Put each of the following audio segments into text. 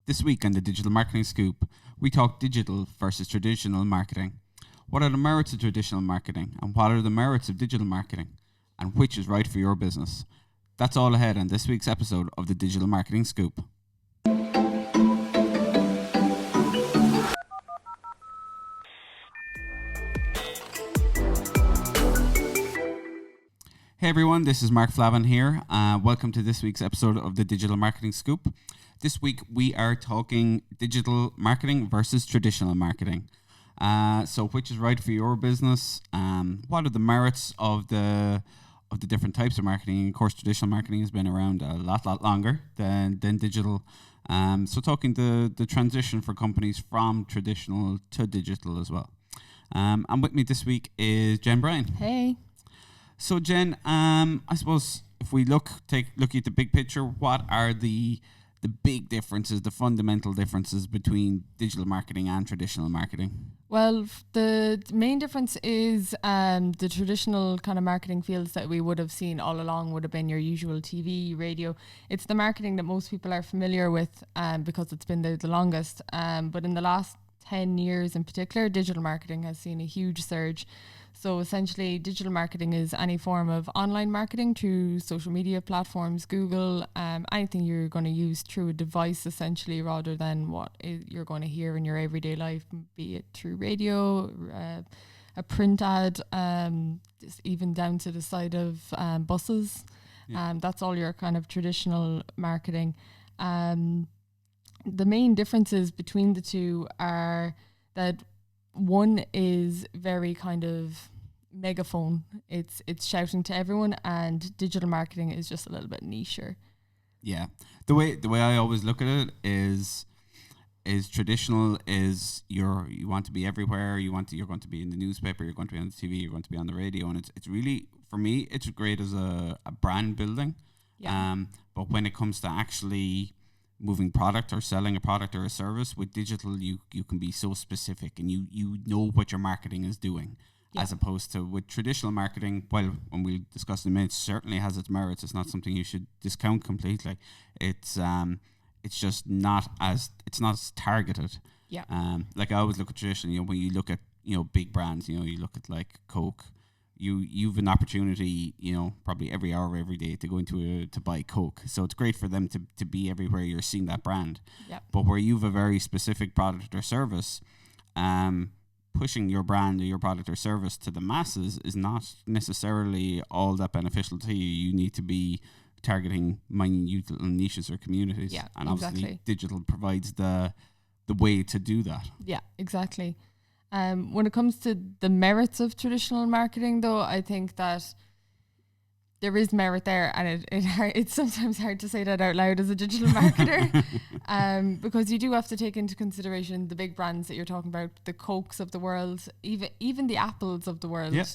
This week on the Digital Marketing Scoop, we talk digital versus traditional marketing. What are the merits of traditional marketing and what are the merits of digital marketing? And which is right for your business? That's all ahead on this week's episode of the Digital Marketing Scoop. Hey everyone, this is Mark Flavin here. Welcome to this week's episode of the Digital Marketing Scoop. This week we are talking digital marketing versus traditional marketing. So which is right for your business? What are the merits of the different types of marketing? Of course, traditional marketing has been around a lot longer than digital. So talking the transition for companies from traditional to digital as well. And with me this week is Jen Bryan. Hey. So Jen, I suppose if we look at the big picture, what are the big differences, the fundamental differences between digital marketing and traditional marketing? Well, the main difference is the traditional kind of marketing fields that we would have seen all along would have been your usual TV, radio. It's the marketing that most people are familiar with because it's been there the longest. But in the last 10 years in particular, digital marketing has seen a huge surge. So essentially, digital marketing is any form of online marketing through social media platforms, Google, anything you're going to use through a device, essentially, rather than what you're going to hear in your everyday life, be it through radio, a print ad, just even down to the side of buses. Yeah. That's all your kind of traditional marketing. The main differences between the two are that one is very kind of megaphone. It's shouting to everyone, and digital marketing is just a little bit nicher. Yeah. The way I always look at it is traditional is you want to be everywhere. You're going to be in the newspaper, you're going to be on the TV, you're going to be on the radio, and it's really, for me, it's great as a brand building. Yeah. But when it comes to actually moving product or selling a product or a service with digital, you can be so specific and you know what your marketing is doing. Yeah. As opposed to with traditional marketing, while when we discuss in a minute, certainly has its merits. It's not something you should discount completely. It's just not as targeted. Yeah. Like I always look at traditional, when you look at, big brands, you look at like Coke, you've an opportunity, probably every hour of every day to go to buy Coke. So it's great for them to be everywhere you're seeing that brand. Yep. But where you've a very specific product or service, pushing your brand or your product or service to the masses is not necessarily all that beneficial to you. You need to be targeting minute little niches or communities. Yeah, and obviously exactly. Digital provides the way to do that. Yeah, exactly. When it comes to the merits of traditional marketing, though, I think that there is merit there, and it's sometimes hard to say that out loud as a digital marketer, because you do have to take into consideration the big brands that you're talking about, the Cokes of the world, even the Apples of the world. Yeah.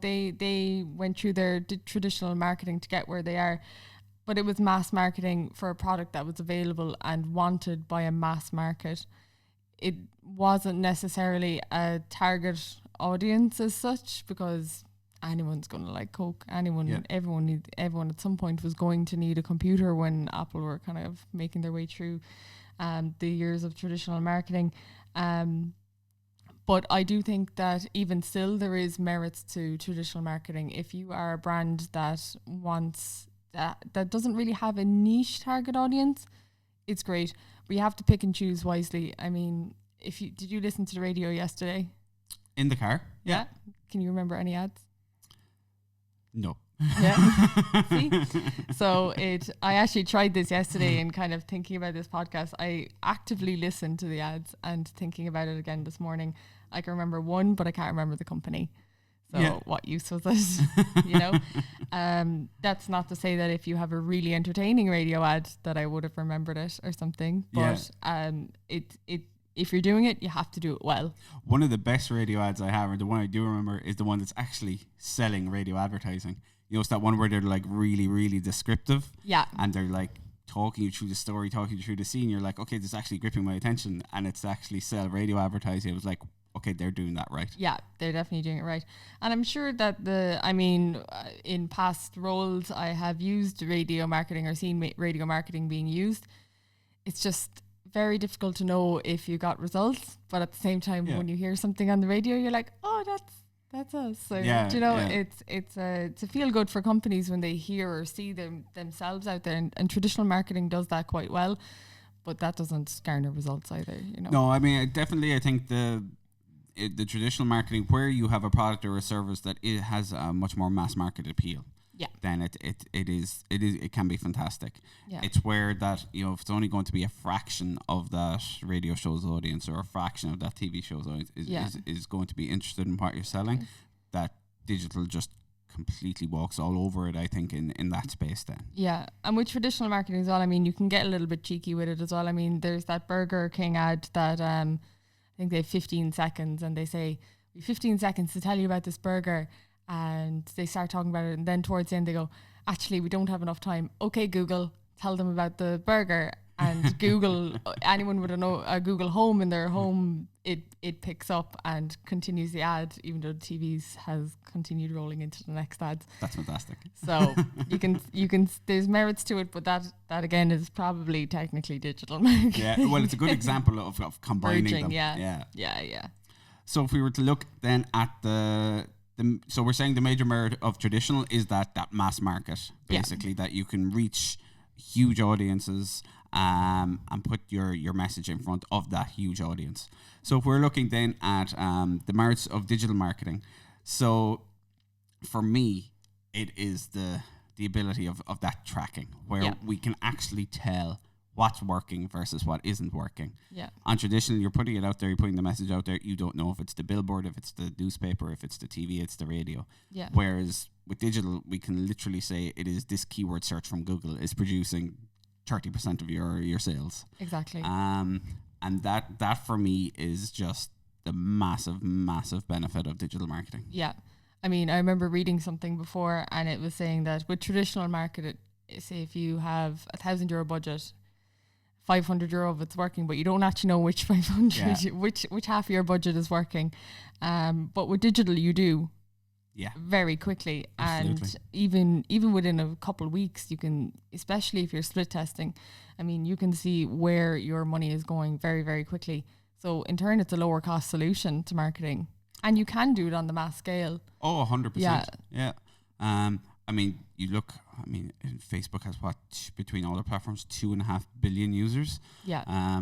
They went through their traditional marketing to get where they are, but it was mass marketing for a product that was available and wanted by a mass market. It wasn't necessarily a target audience as such, because anyone's going to like Coke. Everyone at some point was going to need a computer when Apple were kind of making their way through the years of traditional marketing. But I do think that even still there is merits to traditional marketing. If you are a brand that wants that doesn't really have a niche target audience, it's great. But you have to pick and choose wisely. I mean, did you listen to the radio yesterday? In the car? Yeah. Can you remember any ads? No. Yeah. See? So I actually tried this yesterday and kind of thinking about this podcast. I actively listened to the ads and thinking about it again this morning. I can remember one, but I can't remember the company. So what use was it? That's not to say that if you have a really entertaining radio ad that I would have remembered it or something. But if you're doing it, you have to do it well. One of the best radio ads I have, or the one I do remember, is the one that's actually selling radio advertising. It's that one where they're like really, really descriptive. Yeah. And they're like talking you through the story, talking you through the scene. You're like, okay, this is actually gripping my attention. And it's actually sell radio advertising. It was like, okay, they're doing that right. Yeah, they're definitely doing it right. And I'm sure that in past roles, I have used radio marketing or seen radio marketing being used. It's just very difficult to know if you got results, but at the same time, when you hear something on the radio, you're like, oh, that's us. So do you know, it's a feel good for companies when they hear or see themselves out there, and traditional marketing does that quite well, but that doesn't garner results either. You know. No, I mean, I think the traditional marketing, where you have a product or a service that it has a much more mass market appeal, then it can be fantastic. It's where that, you know, if it's only going to be a fraction of that radio show's audience or a fraction of that TV show's audience is going to be interested in what you're selling, that digital just completely walks all over it, I think, in that space then. Yeah, and with traditional marketing as well, I mean, you can get a little bit cheeky with it as well. I mean, there's that Burger King ad that I think they have 15 seconds, and they say, we have 15 seconds to tell you about this burger, and they start talking about it, and then towards the end they go, actually, we don't have enough time. Okay, Google, tell them about the burger. And Google, anyone with a Google Home in their home, it picks up and continues the ad, even though the TVs has continued rolling into the next ads. That's fantastic. So you can there's merits to it, but that again is probably technically digital marketing. Yeah, well, it's a good example of combining Merging, them. Yeah. So if we were to look then at so we're saying the major merit of traditional is that mass market, basically, that you can reach huge audiences and put your message in front of that huge audience. So if we're looking then at the merits of digital marketing, so for me, it is the ability of that tracking, where we can actually tell what's working versus what isn't working. Yeah. On traditional, you're putting it out there, you're putting the message out there, you don't know if it's the billboard, if it's the newspaper, if it's the TV, it's the radio. Yeah. Whereas with digital, we can literally say it is this keyword search from Google is producing 30% of your sales. Exactly. And that for me is just the massive benefit of digital marketing. Yeah. I mean, I remember reading something before, and it was saying that with traditional market, say if you have €1,000 budget, €500 of it's working, but you don't actually know which 500, which half of your budget is working. But with digital, you do. Yeah. Very quickly. Absolutely. And even within a couple of weeks, you can, especially if you're split testing, I mean, you can see where your money is going very, very quickly. So in turn, it's a lower cost solution to marketing. And you can do it on the mass scale. Oh, 100%. Yeah. I mean, Facebook has between all the platforms, 2.5 billion users. Yeah.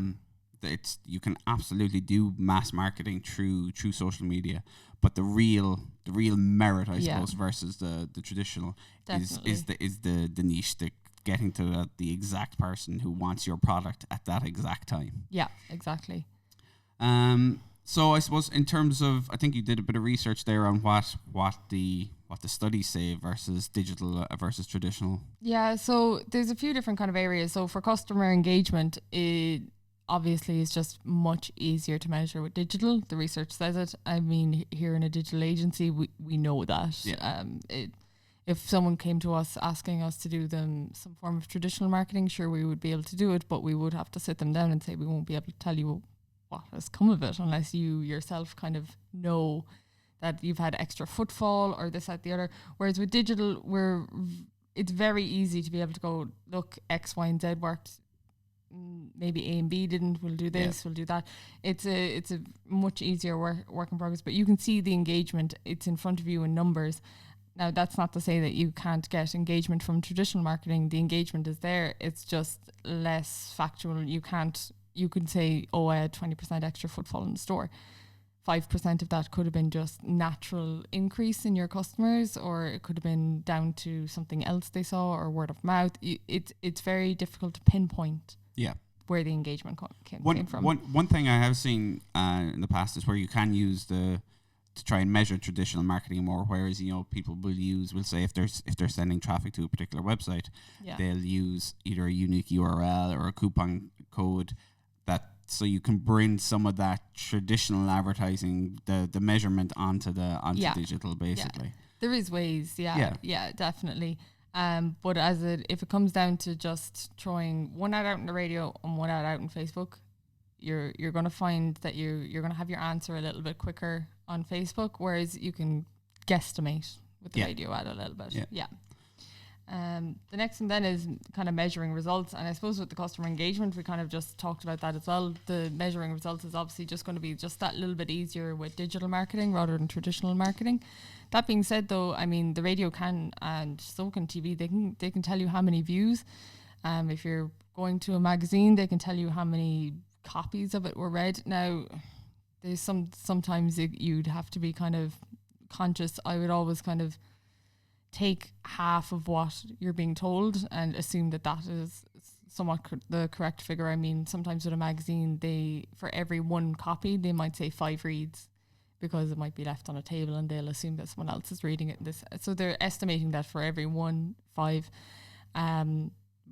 You can absolutely do mass marketing through social media, but the real merit, I suppose, versus the traditional is the niche, the getting to the exact person who wants your product at that exact time. Yeah, exactly. So I suppose in terms of, I think you did a bit of research there on what the studies say versus digital versus traditional. Yeah, so there's a few different kind of areas. So for customer engagement, it obviously is just much easier to measure with digital. The research says it. I mean, here in a digital agency, we know that. Yeah. If someone came to us asking us to do them some form of traditional marketing, sure, we would be able to do it, but we would have to sit them down and say we won't be able to tell you what has come of it unless you yourself kind of know that you've had extra footfall or this, that, the other. Whereas with digital, it's very easy to be able to go, look, X, Y, and Z worked. Maybe A and B didn't. We'll do this. We'll do that. It's a much easier work in progress. But you can see the engagement. It's in front of you in numbers. Now, that's not to say that you can't get engagement from traditional marketing. The engagement is there. It's just less factual. You can say, oh, I had 20% extra footfall in the store. 5% of that could have been just natural increase in your customers, or it could have been down to something else they saw or word of mouth. It's very difficult to pinpoint where the engagement came from. One thing I have seen in the past is where you can use to try and measure traditional marketing more, whereas people will say if they're sending traffic to a particular website, they'll use either a unique URL or a coupon code so you can bring some of that traditional advertising, the measurement onto digital, basically. Yeah. There is ways, definitely. But if it comes down to just throwing one ad out in the radio and one ad out on Facebook, you're going to find that you're going to have your answer a little bit quicker on Facebook, whereas you can guesstimate with the radio ad a little bit. The next thing then is kind of measuring results. And I suppose with the customer engagement, we kind of just talked about that as well. The measuring results is obviously just going to be just that little bit easier with digital marketing rather than traditional marketing. That being said, though, I mean, the radio can, and so can TV, they can tell you how many views. If you're going to a magazine, they can tell you how many copies of it were read. Now, there's sometimes you'd have to be kind of conscious. I would always kind of take half of what you're being told and assume that is somewhat the correct figure. I mean, sometimes with a magazine, for every one copy, they might say 5 reads because it might be left on a table and they'll assume that someone else is reading it. So they're estimating that for every 5.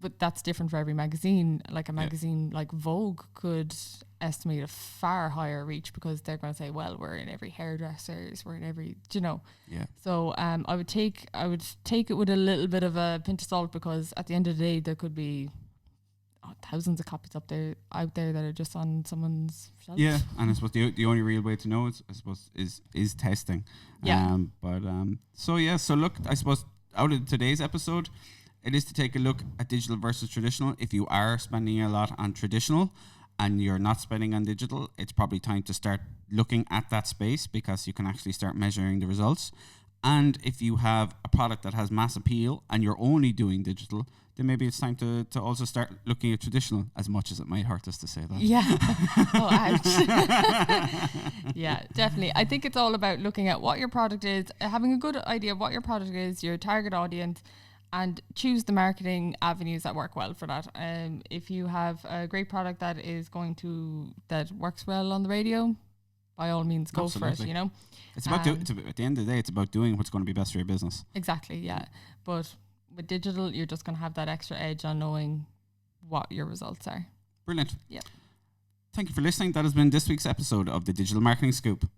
But that's different for every magazine. Like a magazine like Vogue could estimate a far higher reach because they're going to say, well, we're in every hairdresser's, we're in every, Yeah. So I would take it with a little bit of a pinch of salt, because at the end of the day, there could be thousands of copies out there that are just on someone's shelf. Yeah, and I suppose the only real way to know is testing. Yeah. So look, I suppose out of today's episode, it is to take a look at digital versus traditional. If you are spending a lot on traditional and you're not spending on digital, it's probably time to start looking at that space, because you can actually start measuring the results. And if you have a product that has mass appeal and you're only doing digital, then maybe it's time to also start looking at traditional, as much as it might hurt us to say that. Yeah. Oh, ouch. Yeah, definitely. I think it's all about looking at what your product is, having a good idea of what your product is, your target audience, and choose the marketing avenues that work well for that. If you have a great product that works well on the radio, by all means, go for it. It's about at the end of the day, it's about doing what's going to be best for your business. Exactly, yeah. But with digital, you're just going to have that extra edge on knowing what your results are. Brilliant. Yeah. Thank you for listening. That has been this week's episode of the Digital Marketing Scoop.